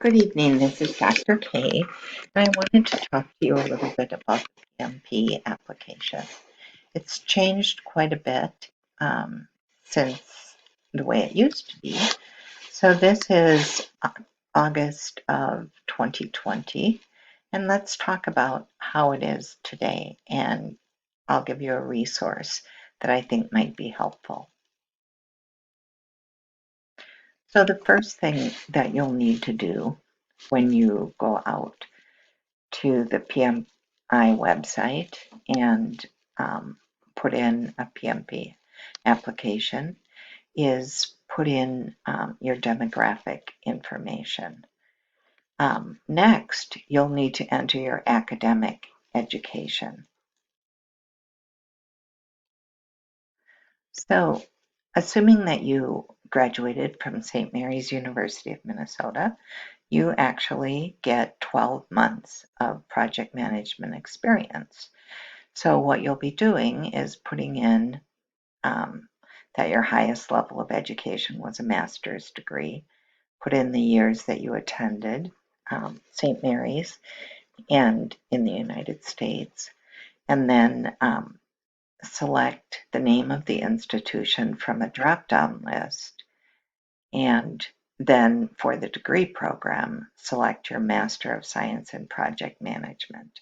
Good evening, this is Dr. Kay, and I wanted to talk to you a little bit about the PMP application. It's changed quite a bit since the way it used to be. So this is August of 2020, and let's talk about how it is today, and I'll give you a resource that I think might be helpful. So the first thing that you'll need to do when you go out to the PMI website and put in a PMP application is put in your demographic information. Next, you'll need to enter your academic education. So, assuming that you graduated from St. Mary's University of Minnesota, you actually get 12 months of project management experience. So what you'll be doing is putting in that your highest level of education was a master's degree, put in the years that you attended St. Mary's and in the United States, and then select the name of the institution from a drop-down list, and then for the degree program, select your Master of Science in Project Management.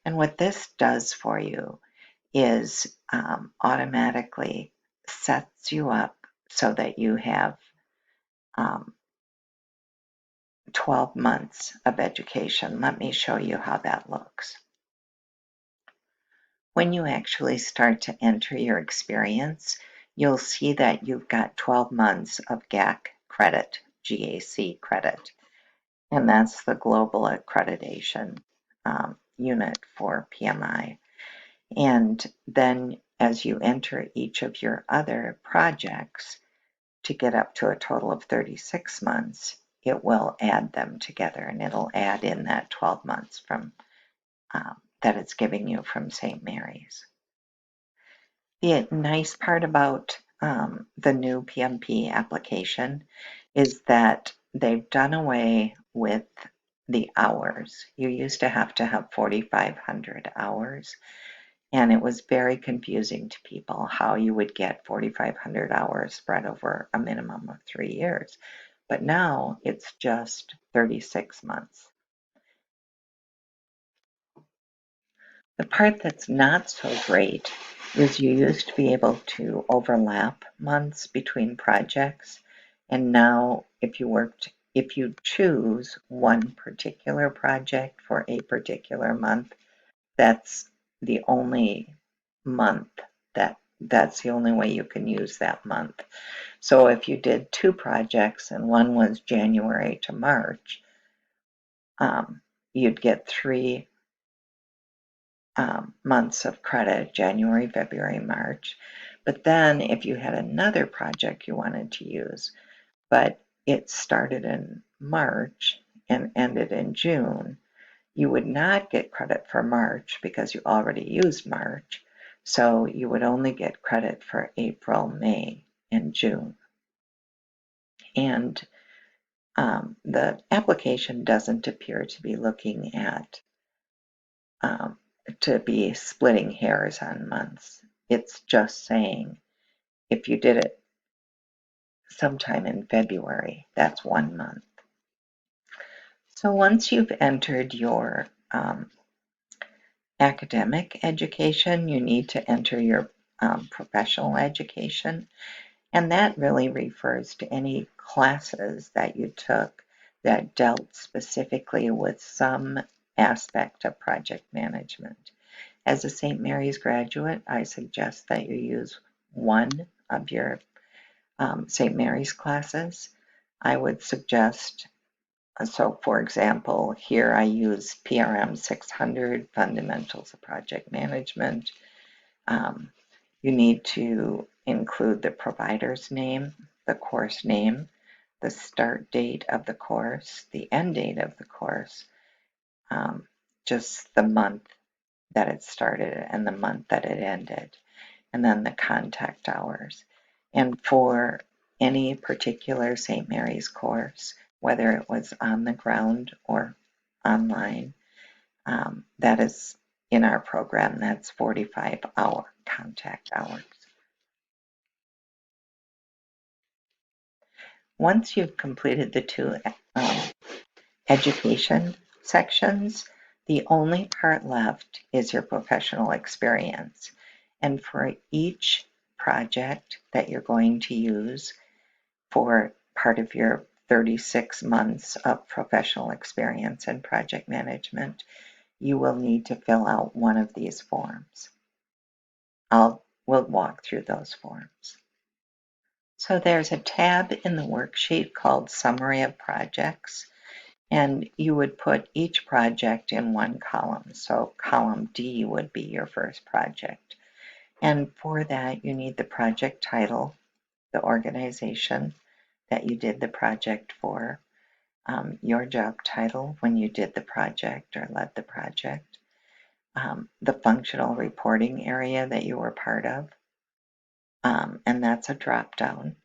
And what this does for you is automatically sets you up so that you have 12 months of education. Let me show you how that looks. When you actually start to enter your experience, you'll see that you've got 12 months of GAC credit, GAC credit, and that's the Global Accreditation unit for PMI. And then as you enter each of your other projects to get up to a total of 36 months, it will add them together, and it'll add in that 12 months from that it's giving you from St. Mary's. The nice part about the new PMP application is that they've done away with the hours. You used to have 4,500 hours, and it was very confusing to people how you would get 4,500 hours spread over a minimum of 3 years. But now it's just 36 months. The part that's not so great is you used to be able to overlap months between projects, and now if you choose one particular project for a particular month, that's the only month that's the only way you can use that month. So if you did two projects and one was January to March, you'd get 3 months of credit, January, February, March. But then if you had another project you wanted to use, but it started in March and ended in June, you would not get credit for March because you already used March. So you would only get credit for April, May, and June. And the application doesn't appear to be looking at to be splitting hairs on months. It's just saying if you did it sometime in February, that's 1 month. So once you've entered your academic education, you need to enter your professional education, and that really refers to any classes that you took that dealt specifically with some aspect of project management. As a St. Mary's graduate, I suggest that you use one of your St. Mary's classes. I would suggest, so for example, here I use PRM 600, Fundamentals of Project Management. You need to include the provider's name, the course name, the start date of the course, the end date of the course, just the month that it started and the month that it ended, and then the contact hours. And for any particular St. Mary's course, whether it was on the ground or online. That is in our program, that's 45-hour contact hours. Once you've completed the two education sections, the only part left is your professional experience. And for each project that you're going to use for part of your 36 months of professional experience in project management, you will need to fill out one of these forms. We'll walk through those forms. So there's a tab in the worksheet called Summary of Projects, and you would put each project in one column. So column D would be your first project. And for that, you need the project title, the organization that you did the project for, your job title when you did the project or led the project, the functional reporting area that you were part of, and that's a drop down.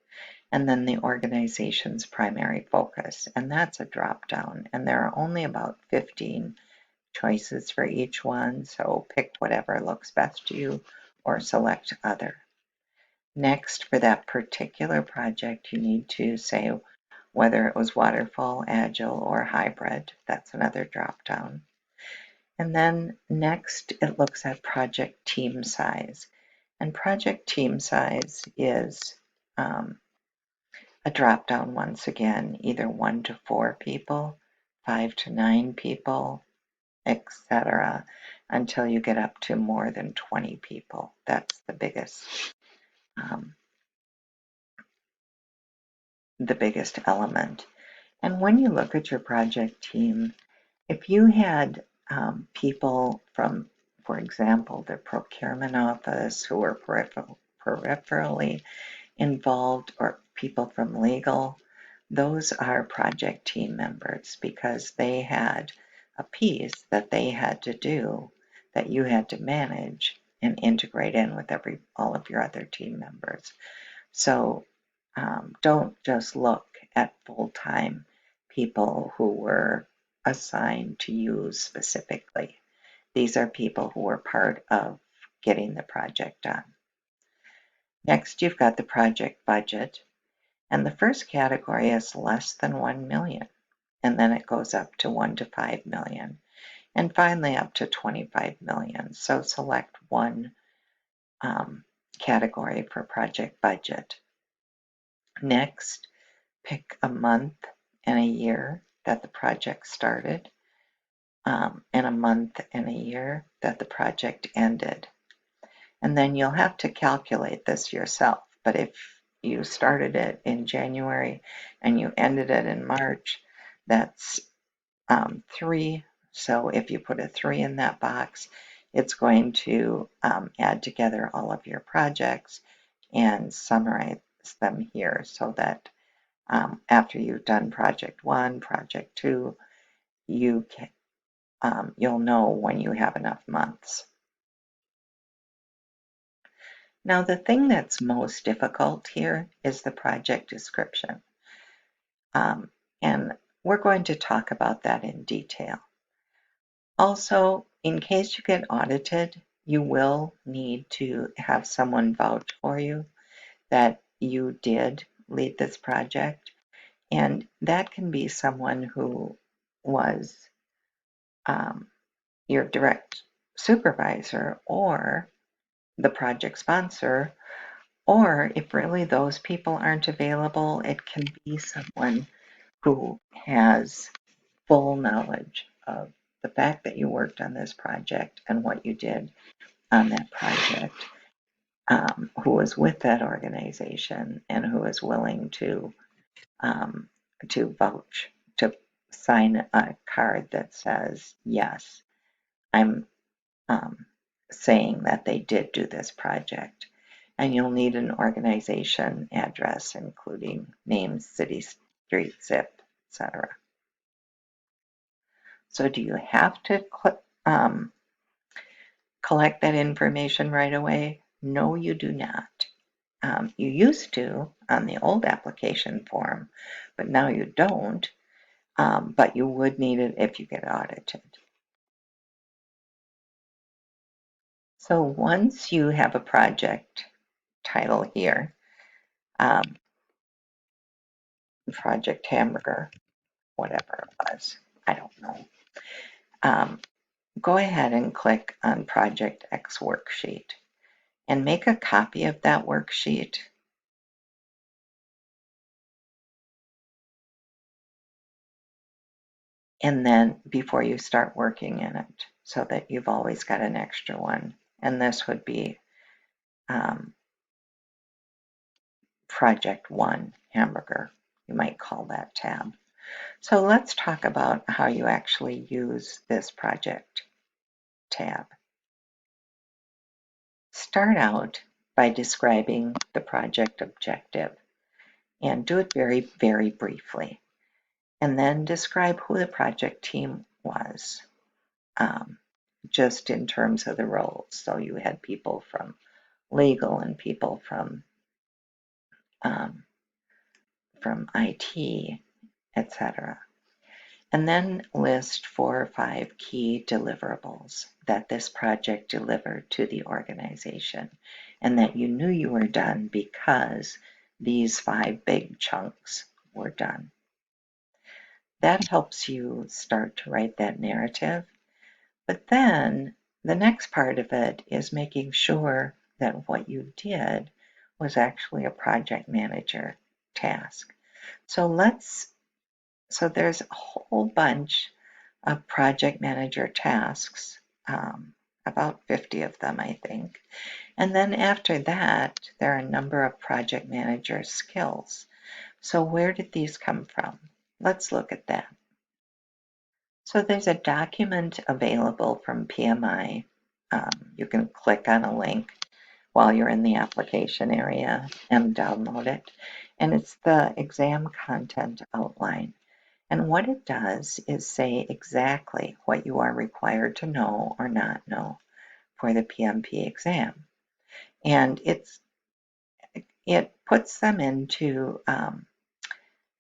And then the organization's primary focus, and that's a drop down. And there are only about 15 choices for each one, so pick whatever looks best to you or select other. Next, for that particular project, you need to say whether it was waterfall, agile, or hybrid. That's another drop down. And then next, it looks at project team size. And project team size is a drop down once again, either 1 to 4 people, 5 to 9 people, etc., until you get up to more than 20 people. That's the biggest element. And when you look at your project team, if you had people from, for example, the procurement office who are peripherally involved, or people from legal, those are project team members because they had a piece that they had to do that you had to manage and integrate in with all of your other team members. So don't just look at full-time people who were assigned to you specifically. These are people who were part of getting the project done. Next, you've got the project budget, and the first category is less than 1 million, and then it goes up to 1 to 5 million, and finally up to 25 million. So select one category for project budget. Next, pick a month and a year that the project started, and a month and a year that the project ended. And then you'll have to calculate this yourself. But if you started it in January and you ended it in March, that's 3. So if you put a 3 in that box, it's going to add together all of your projects and summarize them here so that after you've done project 1, project 2, you'll know when you have enough months. Now, the thing that's most difficult here is the project description. And we're going to talk about that in detail. Also, in case you get audited, you will need to have someone vouch for you that you did lead this project. And that can be someone who was your direct supervisor or the project sponsor, or if really those people aren't available, it can be someone who has full knowledge of the fact that you worked on this project and what you did on that project, who was with that organization and who is willing to vouch, to sign a card that says, yes, I'm saying that they did do this project. And you'll need an organization address, including name, city, street, zip, etc. So do you have to collect that information right away? No, you do not. You used to on the old application form, but now you don't. but you would need it if you get audited. So once you have a project title here, Project Hamburger, whatever it was, I don't know. Go ahead and click on Project X Worksheet and make a copy of that worksheet. And then before you start working in it, so that you've always got an extra one. And this would be Project 1 Hamburger. You might call that tab. So let's talk about how you actually use this project tab. Start out by describing the project objective and do it very, very briefly. And then describe who the project team was, just in terms of the roles. So you had people from legal and people from IT, etc. And then list 4 or 5 key deliverables that this project delivered to the organization and that you knew you were done because these 5 big chunks were done. That helps you start to write that narrative. But then the next part of it is making sure that what you did was actually a project manager task. So there's a whole bunch of project manager tasks, about 50 of them, I think. And then after that, there are a number of project manager skills. So where did these come from? Let's look at that. So there's a document available from PMI. You can click on a link while you're in the application area and download it. And it's the exam content outline. And what it does is say exactly what you are required to know or not know for the PMP exam. And it puts them into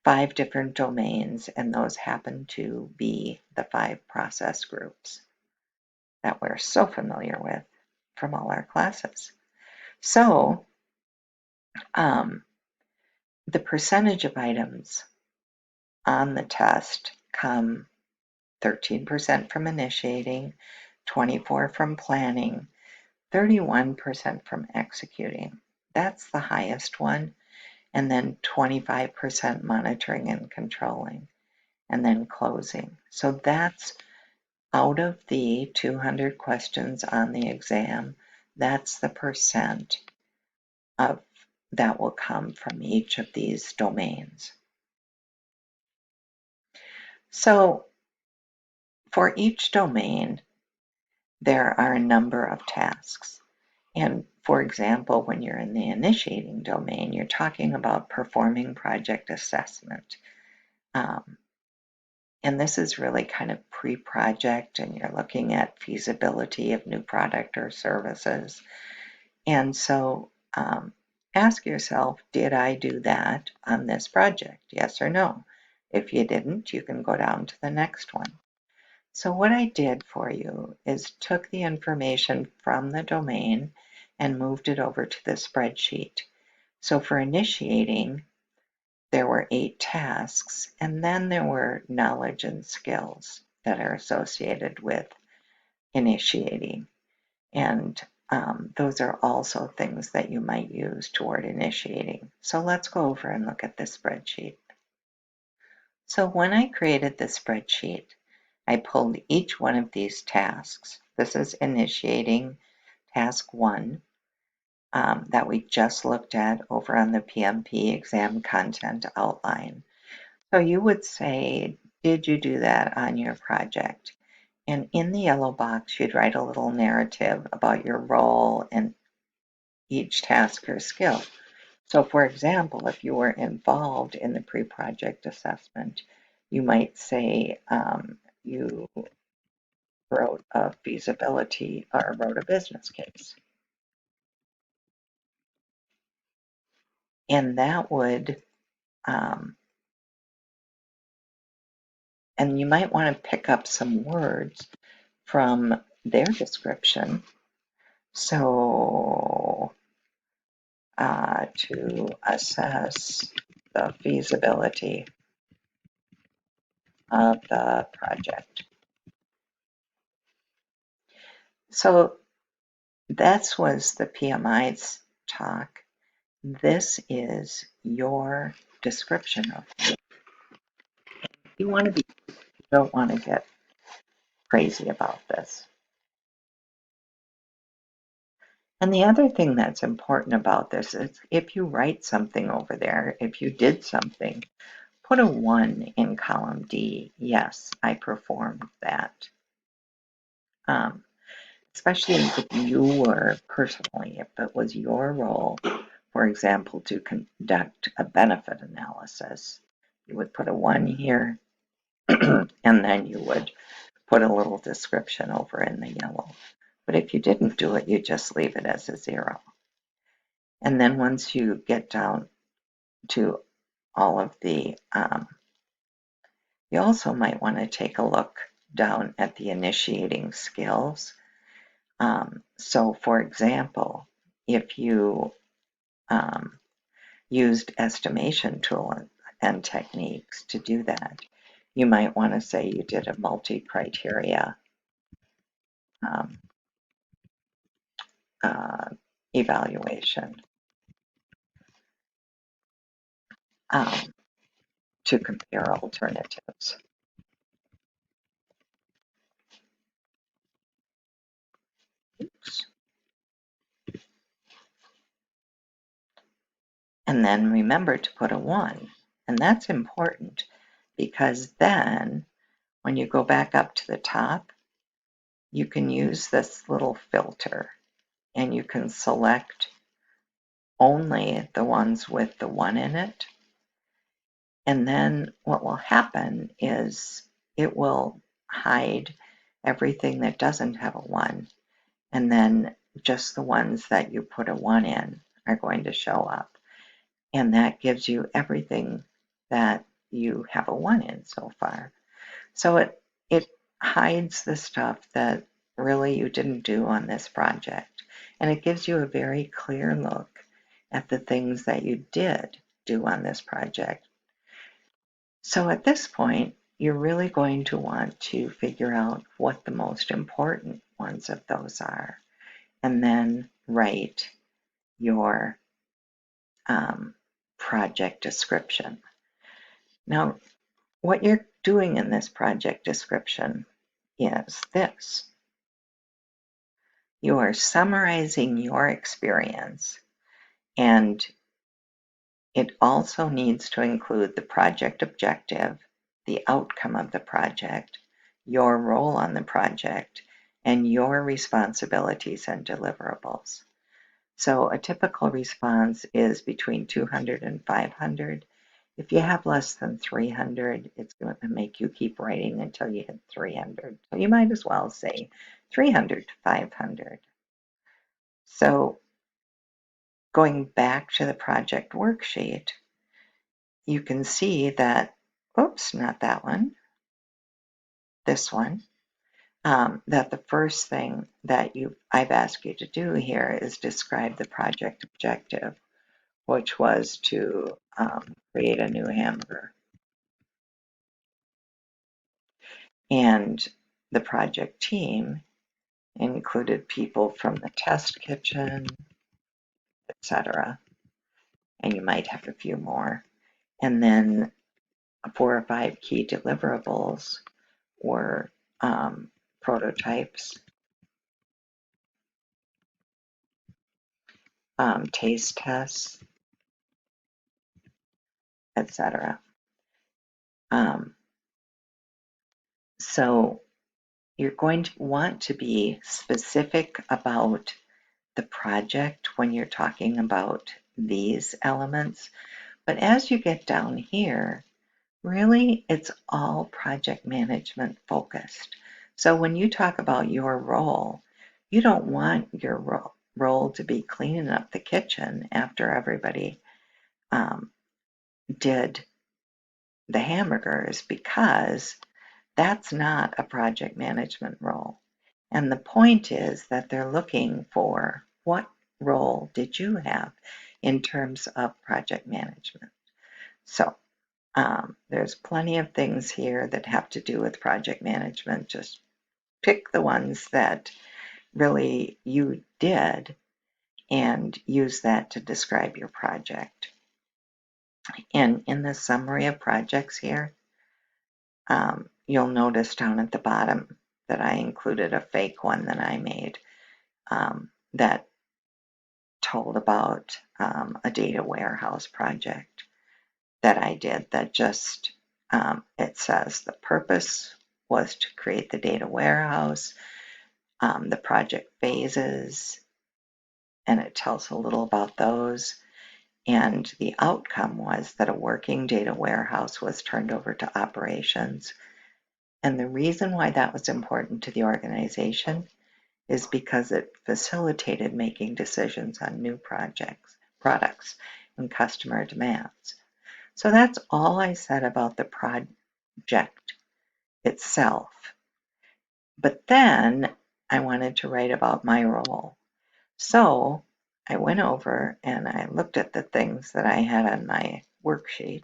5 different domains, and those happen to be the 5 process groups that we're so familiar with from all our classes. So the percentage of items on the test come 13% from initiating, 24% from planning, 31% from executing. That's the highest one. And then 25% monitoring and controlling, and then closing. So that's out of the 200 questions on the exam, that's the percent of that will come from each of these domains. So for each domain, there are a number of tasks. And for example, when you're in the initiating domain, you're talking about performing project assessment. And this is really kind of pre-project, and you're looking at feasibility of new product or services. And so ask yourself, did I do that on this project? Yes or no? If you didn't, you can go down to the next one. So what I did for you is took the information from the domain and moved it over to the spreadsheet. So for initiating, there were 8 tasks, and then there were knowledge and skills that are associated with initiating. And those are also things that you might use toward initiating. So let's go over and look at this spreadsheet. So when I created the spreadsheet, I pulled each one of these tasks. This is initiating task 1 that we just looked at over on the PMP exam content outline. So you would say, did you do that on your project? And in the yellow box, you'd write a little narrative about your role and each task or skill. So for example, if you were involved in the pre-project assessment, you might say you wrote a feasibility or wrote a business case. And that would and you might want to pick up some words from their description. So, to assess the feasibility of the project. So that was the PMI's talk. This is your description of it. You want to be, you don't want to get crazy about this. And the other thing that's important about this is if you write something over there, if you did something, put a 1 in column D. Yes, I performed that. Especially if you were personally, if it was your role, for example, to conduct a benefit analysis, you would put a 1 here, and then you would put a little description over in the yellow. But if you didn't do it, you just leave it as a 0. And then once you get down to all of the, you also might want to take a look down at the initiating skills. So for example, if you used estimation tool and techniques to do that, you might want to say you did a multi-criteria evaluation to compare alternatives. Oops. And then remember to put a 1. And that's important because then when you go back up to the top, you can use this little filter and you can select only the ones with the 1 in it. And then what will happen is it will hide everything that doesn't have a 1. And then just the ones that you put a 1 in are going to show up. And that gives you everything that you have a 1 in so far. So it hides the stuff that really you didn't do on this project. And it gives you a very clear look at the things that you did do on this project. So at this point, you're really going to want to figure out what the most important ones of those are, and then write your project description. Now, what you're doing in this project description is this. You are summarizing your experience, and it also needs to include the project objective, the outcome of the project, your role on the project, and your responsibilities and deliverables. So a typical response is between 200 and 500. If you have less than 300, it's going to make you keep writing until you hit 300. So you might as well say 300 to 500. So going back to the project worksheet, you can see that, oops, not that one, this one, that the first thing that I've asked you to do here is describe the project objective, which was to create a new hamburger. And the project team included people from the test kitchen, etc. And you might have a few more. And then 4 or 5 key deliverables were prototypes, taste tests, etc. So you're going to want to be specific about the project when you're talking about these elements. But as you get down here, really it's all project management focused. So when you talk about your role, you don't want your role to be cleaning up the kitchen after everybody did the hamburgers, because that's not a project management role. And the point is that they're looking for what role did you have in terms of project management. So there's plenty of things here that have to do with project management. Just pick the ones that really you did and use that to describe your project. And in the summary of projects here, you'll notice down at the bottom that I included a fake one that I made that told about a data warehouse project that I did that just, it says the purpose was to create the data warehouse, the project phases, and it tells a little about those. And the outcome was that a working data warehouse was turned over to operations. And the reason why that was important to the organization is because it facilitated making decisions on new products, and customer demands. So that's all I said about the project itself. But then I wanted to write about my role. So I went over and I looked at the things that I had on my worksheet.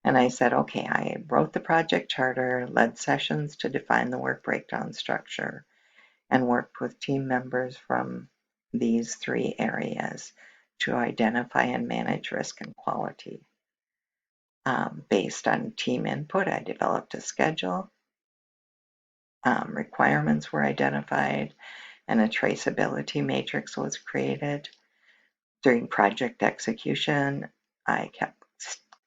And I said, okay, I wrote the project charter, led sessions to define the work breakdown structure, and worked with team members from these 3 areas to identify and manage risk and quality. Based on team input, I developed a schedule. Requirements were identified, and a traceability matrix was created. During project execution, I kept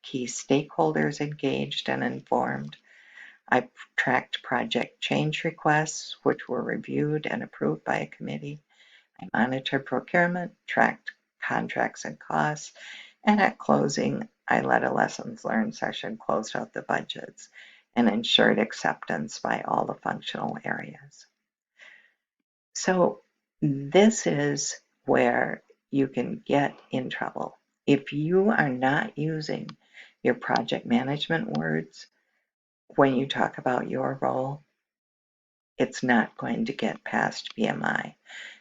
key stakeholders engaged and informed. I tracked project change requests, which were reviewed and approved by a committee. I monitored procurement, tracked contracts and costs, and at closing, I led a lessons learned session, closed out the budgets, and ensured acceptance by all the functional areas. So this is where you can get in trouble. If you are not using your project management words when you talk about your role, it's not going to get past PMI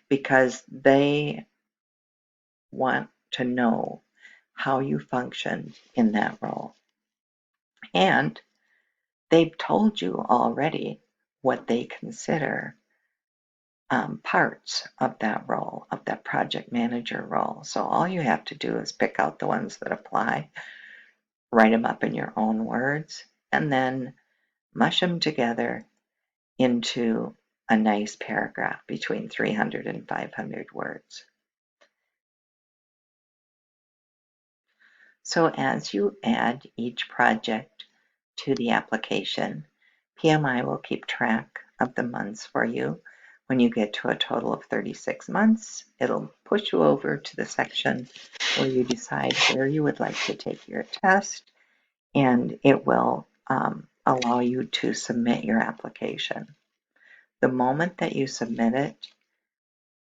because they want to know how you function in that role. And they've told you already what they consider parts of that role, of that project manager role. So all you have to do is pick out the ones that apply, write them up in your own words, and then mush them together into a nice paragraph between 300 and 500 words. So as you add each project to the application, PMI will keep track of the months for you. When you get to a total of 36 months, it'll push you over to the section where you decide where you would like to take your test, and it will allow you to submit your application. The moment that you submit it,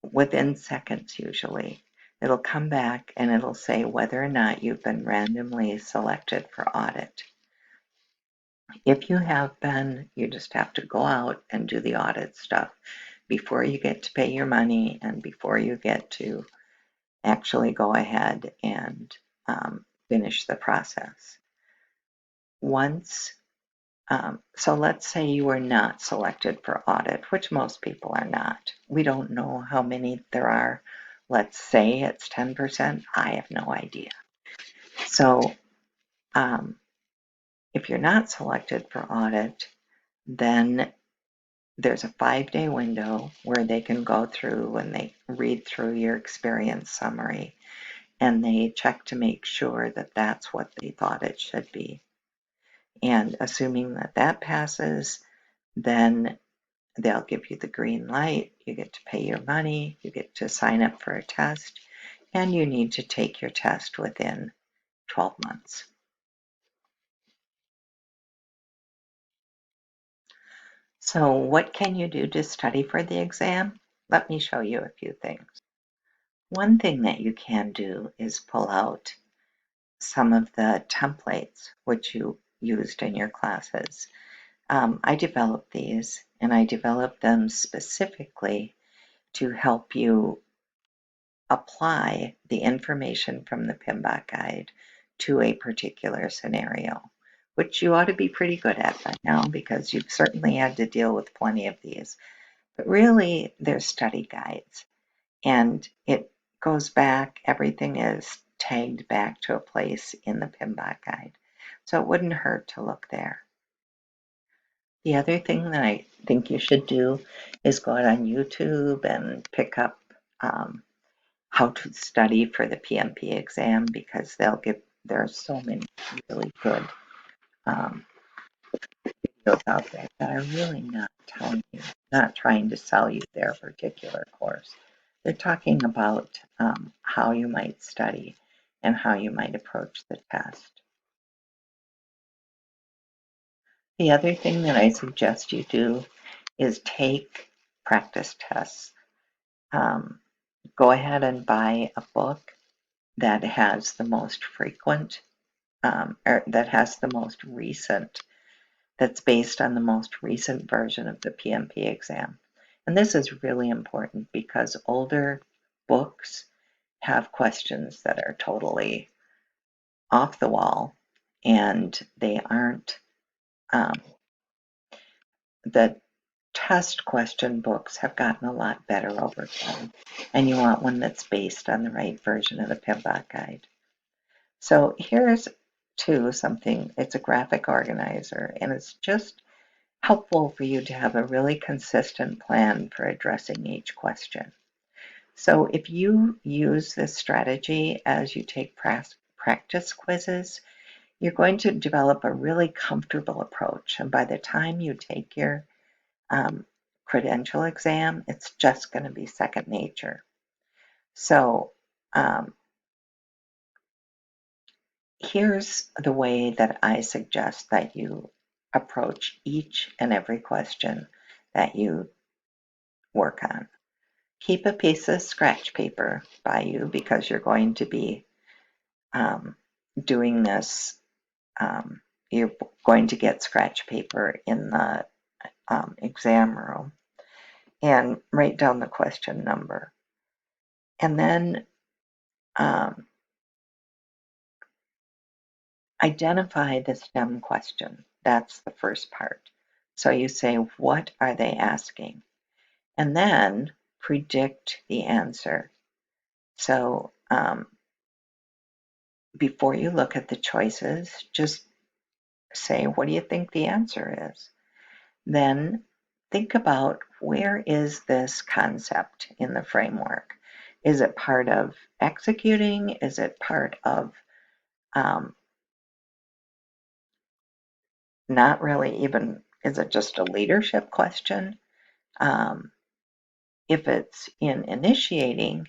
within seconds usually, it'll come back and it'll say whether or not you've been randomly selected for audit. If you have been, you just have to go out and do the audit stuff before you get to pay your money and before you get to actually go ahead and finish the process. So let's say you were not selected for audit, which most people are not. We don't know how many there are. Let's say it's 10%. I have no idea. So if you're not selected for audit, then there's a 5-day window where they can go through and they read through your experience summary and they check to make sure that that's what they thought it should be. And assuming that that passes, then they'll give you the green light, you get to pay your money, you get to sign up for a test, and you need to take your test within 12 months. So what can you do to study for the exam? Let me show you a few things. One thing that you can do is pull out some of the templates which you used in your classes. I developed these, and I developed them specifically to help you apply the information from the PMBOK guide to a particular scenario, which you ought to be pretty good at by now because you've certainly had to deal with plenty of these. But really, they're study guides, and it goes back, everything is tagged back to a place in the PMBOK guide. So it wouldn't hurt to look there. The other thing that I think you should do is go out on YouTube and pick up how to study for the PMP exam, because there are so many really good videos out there that are really not telling you, not trying to sell you their particular course. They're talking about how you might study and how you might approach the test. The other thing that I suggest you do is take practice tests. Go ahead and buy a book that has the most frequent, or that has the most recent, that's based on the most recent version of the PMP exam. And this is really important because older books have questions that are totally off the wall, and they aren't, the test question books have gotten a lot better over time, and you want one that's based on the right version of the PMBOK guide. So here's something, it's a graphic organizer, and it's just helpful for you to have a really consistent plan for addressing each question. So if you use this strategy as you take practice quizzes, you're going to develop a really comfortable approach. And by the time you take your credential exam, it's just going to be second nature. So here's the way that I suggest that you approach each and every question that you work on. Keep a piece of scratch paper by you because you're going to be doing this. You're going to get scratch paper in the exam room, and write down the question number. And then identify the STEM question. That's the first part. So you say, what are they asking? And then predict the answer. So before you look at the choices, just say, what do you think the answer is? Then think about, where is this concept in the framework? Is it part of executing? Is it part of not really even, is it just a leadership question? If it's in initiating,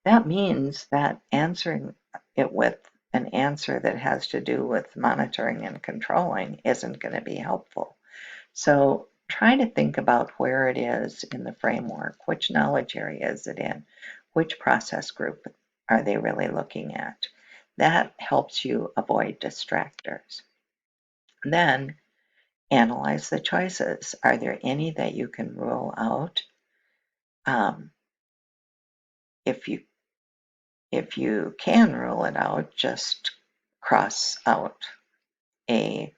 that means that answering it with an answer that has to do with monitoring and controlling isn't going to be helpful. So try to think about where it is in the framework, which knowledge area is it in, which process group are they really looking at. That helps you avoid distractors. Then analyze the choices. Are there any that you can rule out? If you can rule it out, just cross out A,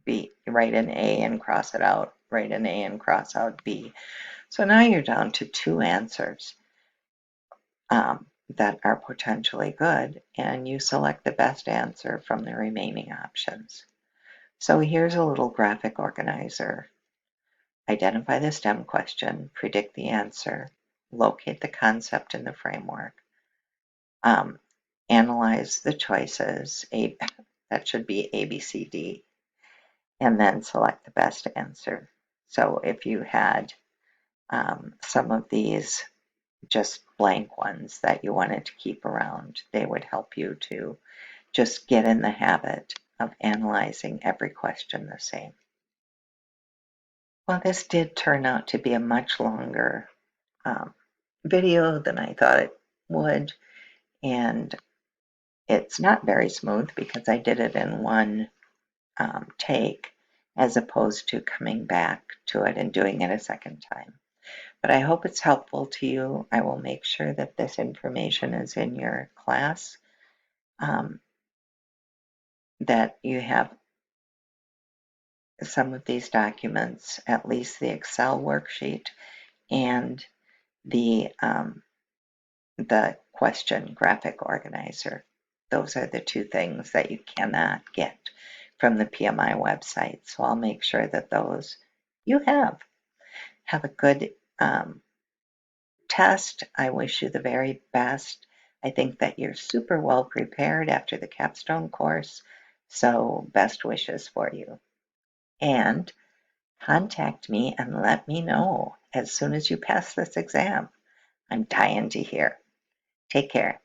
B, write an A and cross it out, write an A and cross out B. So now you're down to 2 answers that are potentially good, and you select the best answer from the remaining options. So here's a little graphic organizer. Identify the STEM question, predict the answer, locate the concept in the framework, analyze the choices, that should be A, B, C, D, and then select the best answer. So if you had some of these just blank ones that you wanted to keep around, they would help you to just get in the habit of analyzing every question the same. Well, this did turn out to be a much longer video than I thought it would, and it's not very smooth because I did it in one take, as opposed to coming back to it and doing it a second time. But I hope it's helpful to you. I will make sure that this information is in your class, that you have some of these documents, at least the Excel worksheet and the question graphic organizer. Those are the two things that you cannot get from the PMI website. So I'll make sure that those you have. Have a good test. I wish you the very best. I think that you're super well prepared after the capstone course. So best wishes for you. And contact me and let me know as soon as you pass this exam. I'm dying to hear. Take care.